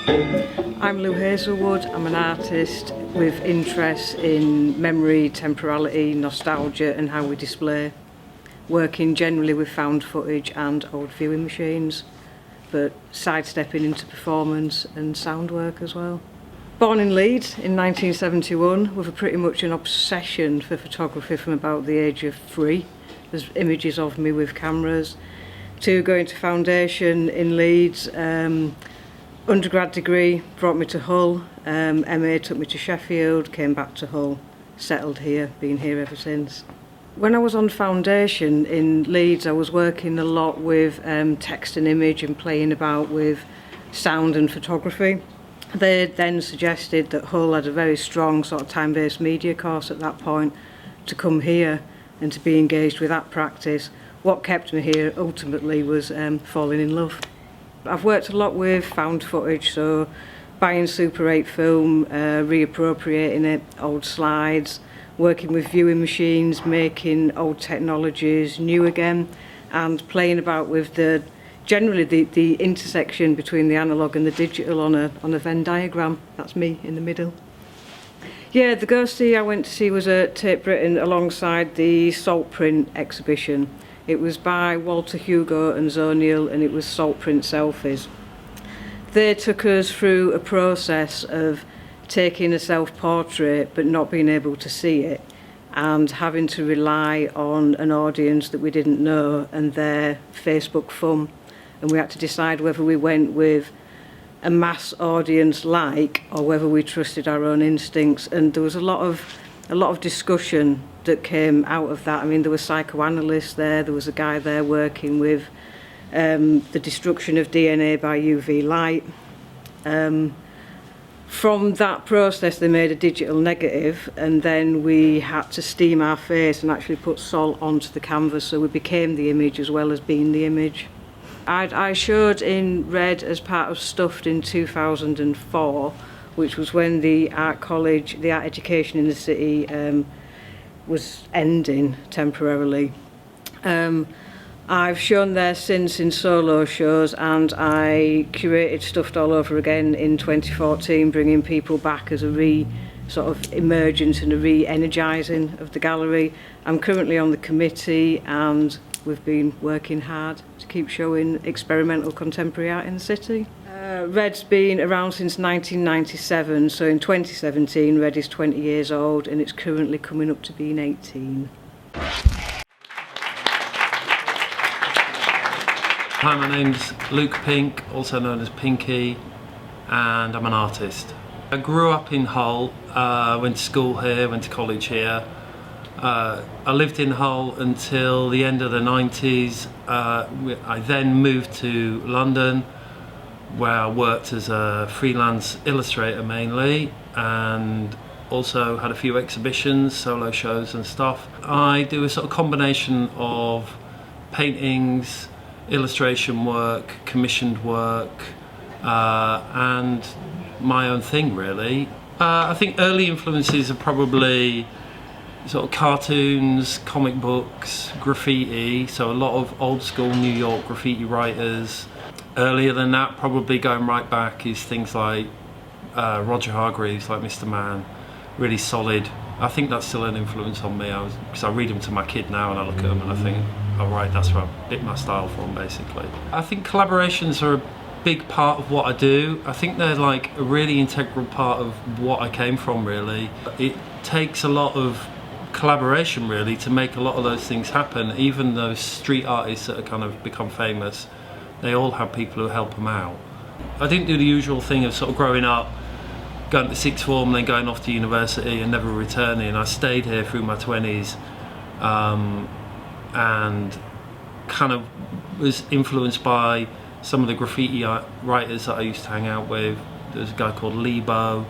I'm Lou Hazelwood. I'm an artist with interests in memory, temporality, nostalgia and how we display. Working generally with found footage and old viewing machines, but sidestepping into performance and sound work as well. Born in Leeds in 1971 with pretty much an obsession for photography from about the age of 3. There's images of me with cameras, to going to foundation in Leeds. Undergrad degree brought me to Hull, MA took me to Sheffield, came back to Hull, settled here, been here ever since. When I was on foundation in Leeds, I was working a lot with text and image and playing about with sound and photography. They then suggested that Hull had a very strong sort of time-based media course at that point, to come here and to be engaged with that practice. What kept me here ultimately was falling in love. I've worked a lot with found footage, so buying Super 8 film, reappropriating it, old slides, working with viewing machines, making old technologies new again, and playing about with generally the intersection between the analogue and the digital on a Venn diagram. That's me in the middle. Yeah, the ghostie I went to see was at Tate Britain alongside the Salt Print exhibition. It was by Walter Hugo and Zoniel, and it was salt print selfies. They took us through a process of taking a self-portrait but not being able to see it, and having to rely on an audience that we didn't know and their Facebook fun. And we had to decide whether we went with a mass audience or whether we trusted our own instincts. And there was a lot of discussion that came out of that. I mean, there were psychoanalysts there was a guy there working with the destruction of DNA by UV light. From that process they made a digital negative, and then we had to steam our face and actually put salt onto the canvas, so we became the image as well as being the image. I showed in Red as part of Stuffed in 2004, which was when the art college, the art education in the city was ending temporarily. I've shown there since in solo shows, and I curated Stuffed all over again in 2014, bringing people back as a sort of emergence and a re-energising of the gallery. I'm currently on the committee, and we've been working hard to keep showing experimental contemporary art in the city. Red's been around since 1997, so in 2017 Red is 20 years old, and it's currently coming up to being 18. Hi, my name's Luke Pink, also known as Pinky, and I'm an artist. I grew up in Hull, went to school here, went to college here. I lived in Hull until the end of the 90s. I then moved to London, where I worked as a freelance illustrator mainly, and also had a few exhibitions, solo shows and stuff. I do a sort of combination of paintings, illustration work, commissioned work, and my own thing really. I think early influences are probably sort of cartoons, comic books, graffiti, so a lot of old school New York graffiti writers. Earlier than that, probably going right back, is things like Roger Hargreaves, like Mr. Man, really solid. I think that's still an influence on me, because I read them to my kid now and I look at them and I think, oh right, that's where I bit my style from basically. I think collaborations are a big part of what I do. I think they're like a really integral part of what I came from really. It takes a lot of collaboration really to make a lot of those things happen. Even those street artists that are kind of become famous, they all have people who help them out. I didn't do the usual thing of sort of growing up, going to sixth form, then going off to university and never returning. I stayed here through my 20s and kind of was influenced by some of the graffiti writers that I used to hang out with. There's a guy called Lebo,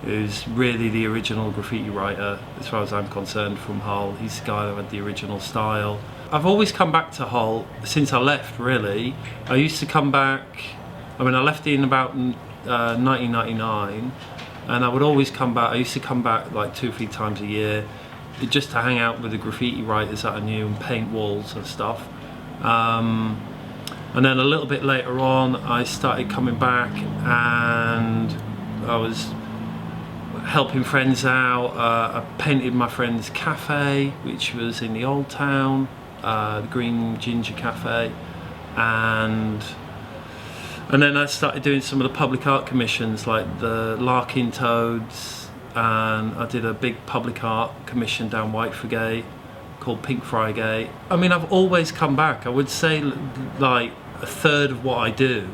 who's really the original graffiti writer, as far as I'm concerned, from Hull. He's the guy that had the original style. I've always come back to Hull since I left, really. I used to come back, I left in about 1999, and I would always come back. I used to come back like 2 or 3 times a year, just to hang out with the graffiti writers that I knew and paint walls and stuff. And then a little bit later on, I started coming back, and I was helping friends out. I painted my friend's cafe, which was in the Old Town, the Green Ginger Cafe, and then I started doing some of the public art commissions, like the Larkin Toads, and I did a big public art commission down Whitefrigate called Pink Frygate. I mean, I've always come back. I would say like a third of what I do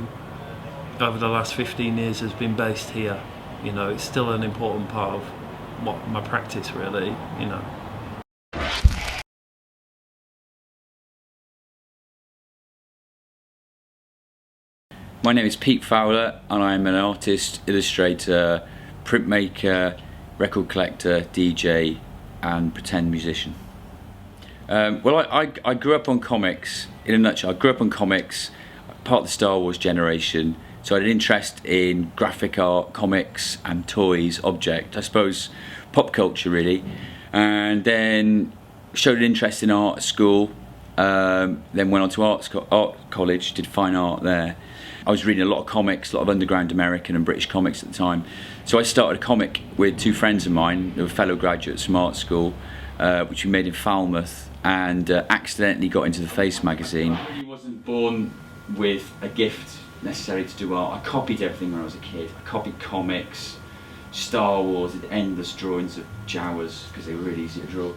over the last 15 years has been based here. You know, it's still an important part of what my practice really, you know. My name is Pete Fowler and I'm an artist, illustrator, printmaker, record collector, DJ and pretend musician. Well, I grew up on comics. In a nutshell, I grew up on comics, part of the Star Wars generation, so I had an interest in graphic art, comics and toys, object, I suppose pop culture really, and then showed an interest in art at school, then went on to art college, did fine art there. I was reading a lot of comics, a lot of underground American and British comics at the time, so I started a comic with two friends of mine who were fellow graduates from art school, which we made in Falmouth, and accidentally got into the Face magazine. I really wasn't born with a gift necessarily to do art. I copied everything when I was a kid. I copied comics, Star Wars, did endless drawings of Jawas because they were really easy to draw.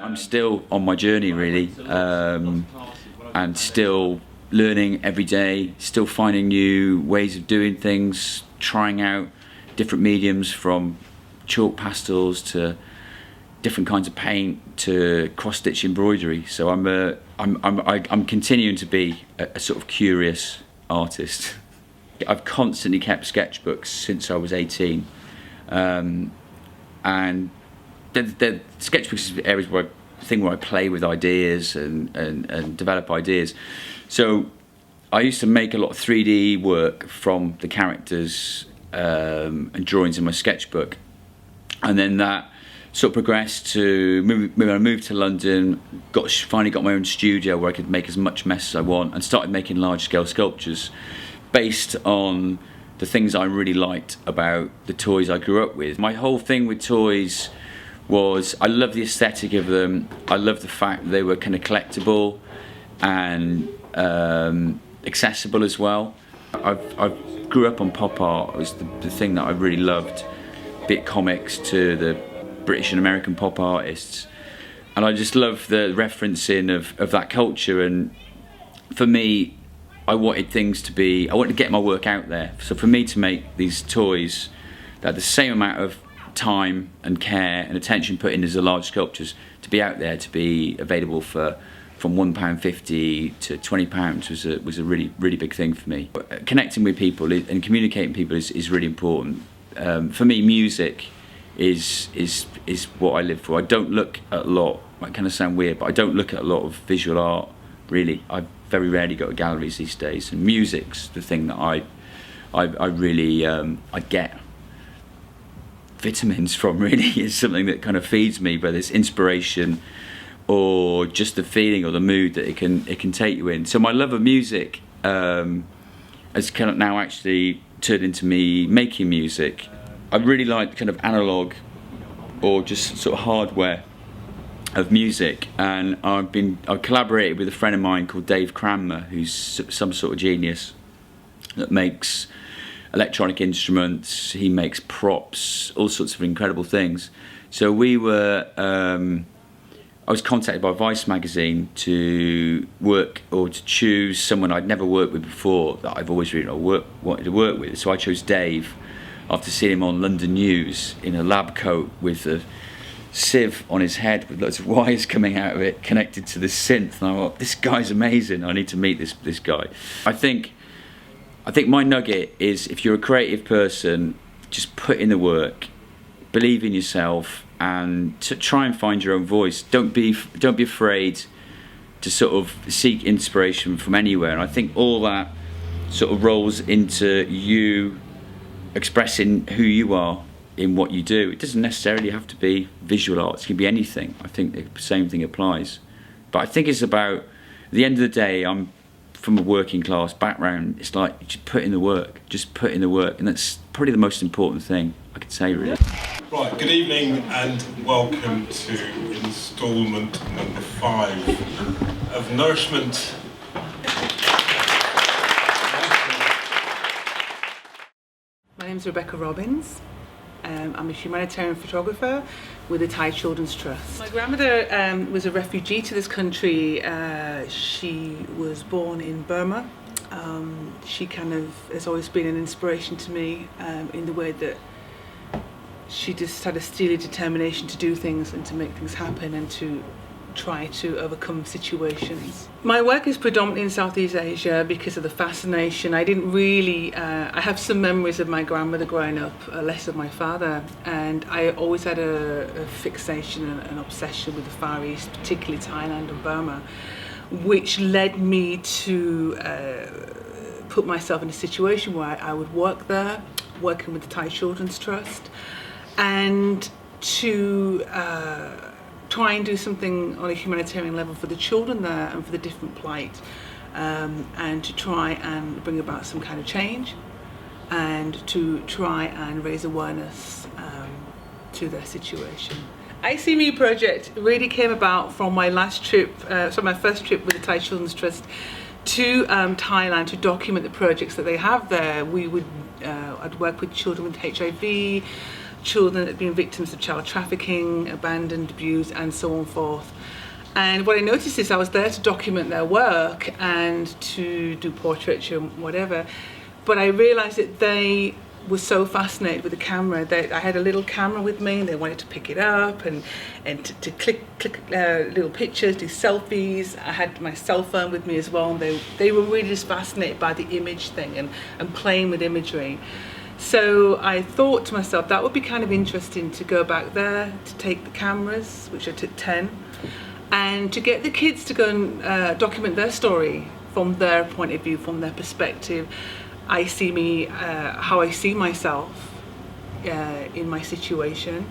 I'm still on my journey really, and still learning every day, still finding new ways of doing things, trying out different mediums from chalk pastels to different kinds of paint to cross-stitch embroidery. So I'm continuing to be a sort of curious artist. I've constantly kept sketchbooks since I was 18, and the sketchbooks is areas where I play with ideas and develop ideas. So I used to make a lot of 3D work from the characters and drawings in my sketchbook, and then that sort of progressed to when I moved to London, finally got my own studio where I could make as much mess as I want, and started making large-scale sculptures based on the things I really liked about the toys I grew up with. My whole thing with toys was I love the aesthetic of them. I love the fact that they were kind of collectible and accessible as well. I grew up on pop art. It was the thing that I really loved, be it comics to the British and American pop artists, and I just love the referencing of that culture. And for me, I wanted to get my work out there. So for me to make these toys that had the same amount of time and care and attention put in as the large sculptures, to be out there, to be available from £1.50 to £20 was a really big thing for me. Connecting with people and communicating with people is really important. For me, music is what I live for. I don't look at a lot, might kind of sound weird, but I don't look at a lot of visual art really. I very rarely go to galleries these days, and music's the thing that I really I get vitamins from really. It's something that kind of feeds me, whether it's inspiration or just the feeling or the mood that it can take you in. So my love of music has kind of now actually turned into me making music. I really like kind of analog or just sort of hardware of music, and I've collaborated with a friend of mine called Dave Cranmer, who's some sort of genius that makes electronic instruments. He makes props, all sorts of incredible things. So I was contacted by Vice magazine to work or to choose someone I'd never worked with before that I've always really wanted to work with. So I chose Dave after seeing him on London News in a lab coat with a sieve on his head with lots of wires coming out of it connected to this synth, and I thought, this guy's amazing, I need to meet this guy. I think my nugget is, if you're a creative person, just put in the work, believe in yourself, and to try and find your own voice. Don't be afraid to sort of seek inspiration from anywhere. And I think all that sort of rolls into you expressing who you are in what you do. It doesn't necessarily have to be visual arts, it can be anything. I think the same thing applies. But I think it's about, at the end of the day, I'm from a working class background, it's like just put in the work, and that's probably the most important thing I could say, really. Right, good evening and welcome to instalment number 5 of Nourishment. My name is Rebecca Robbins. I'm a humanitarian photographer with the Thai Children's Trust. My grandmother was a refugee to this country. She was born in Burma. She kind of has always been an inspiration to me in the way that she just had a steely determination to do things and to make things happen and to try to overcome situations. My work is predominantly in Southeast Asia because of the fascination. I didn't really, I have some memories of my grandmother growing up, less of my father, and I always had a fixation and an obsession with the Far East, particularly Thailand and Burma, which led me to put myself in a situation where I would work there, working with the Thai Children's Trust, and to try and do something on a humanitarian level for the children there and for the different plight, and to try and bring about some kind of change and to try and raise awareness to their situation. I See Me project really came about from my last trip, my first trip with the Thai Children's Trust to Thailand to document the projects that they have there. I'd work with children with HIV, children that had been victims of child trafficking, abandoned, abused, and so on forth. And what I noticed is I was there to document their work and to do portraiture and whatever, but I realized that they were so fascinated with the camera. I had a little camera with me and they wanted to pick it up and to click little pictures, do selfies. I had my cell phone with me as well, and they were really just fascinated by the image thing and playing with imagery. So I thought to myself that would be kind of interesting to go back there, to take the cameras, which I took 10, and to get the kids to go and document their story from their point of view, from their perspective. I see me, how I see myself in my situation,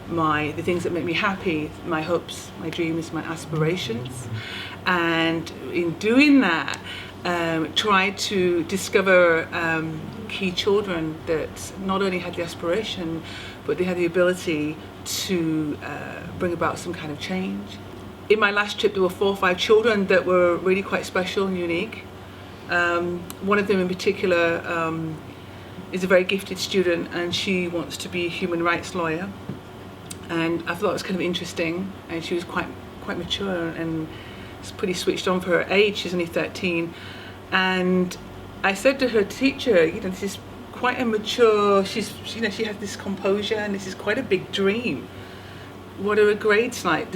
the things that make me happy, my hopes, my dreams, my aspirations. And in doing that, try to discover key children that not only had the aspiration, but they had the ability to bring about some kind of change. In my last trip, there were 4 or 5 children that were really quite special and unique. One of them in particular is a very gifted student, and she wants to be a human rights lawyer. And I thought it was kind of interesting, and she was quite mature and pretty switched on for her age. She's only 13. And I said to her teacher, this is quite a mature, she has this composure and this is quite a big dream. What are her grades like?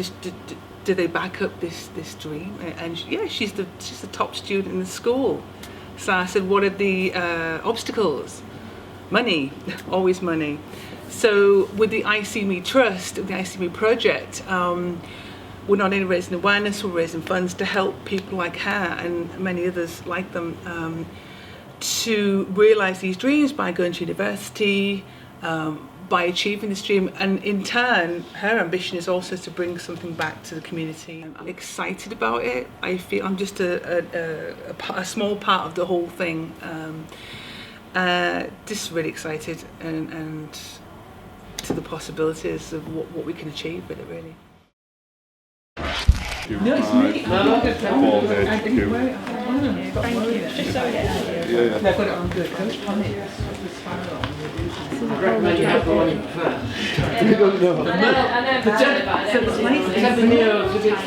Do they back up this dream? And she's the top student in the school. So I said, what are the obstacles? Money, always money. So with the I See Me Trust, the I See Me project, we're not only raising awareness, we're raising funds to help people like her and many others like them to realise these dreams by going to university, by achieving this dream, and in turn her ambition is also to bring something back to the community. I'm excited about it. I feel I'm just a small part of the whole thing. Just really excited and to the possibilities of what we can achieve with it, really. No, it's me. No, Thank you. Just so yeah. I've got it on good coach. I recommend you have the one in first. I know, but 7 years, is it